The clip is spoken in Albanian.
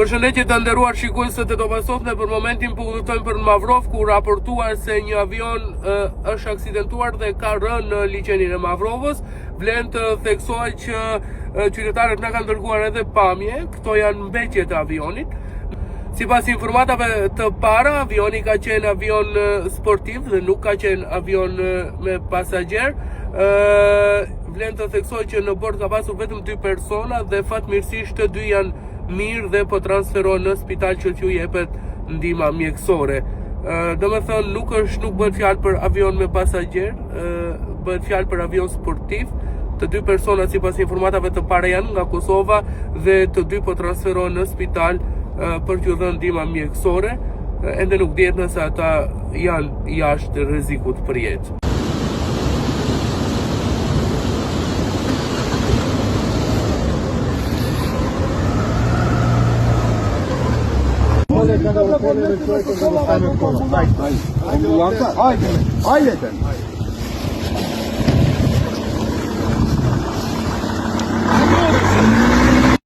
Përshëndetje të nderuar shikuesët e Top Sotme, për momentin po udhëtojmë për Mavrov, ku raportuar se një avion është aksidentuar dhe ka rënë në liçenin e Mavrovës. Vlen të theksohet që qytetarët na kanë dërguar edhe pamje, këto janë mbetjet e avionit. Sipas informatave të para, avioni ka qenë avion sportiv dhe nuk ka qenë avion me pasagjer. Vlen të theksohet që në bord ka pasur vetëm 2 persona dhe fatmirësisht të dy janë mirë dhe po transferohen në spital që t'ju jepet ndihma mjekësore. Domethënë nuk bëhet fjalë për avion me pasagjer, bëhet fjalë për avion sportiv. Të dy persona sipas informatave të para janë nga Kosova dhe të dy po transferohen në spital për t'ju dhënë ndihma mjekësore. Ende nuk dihet nëse ata janë jashtë rrezikut për jetë. Hajde,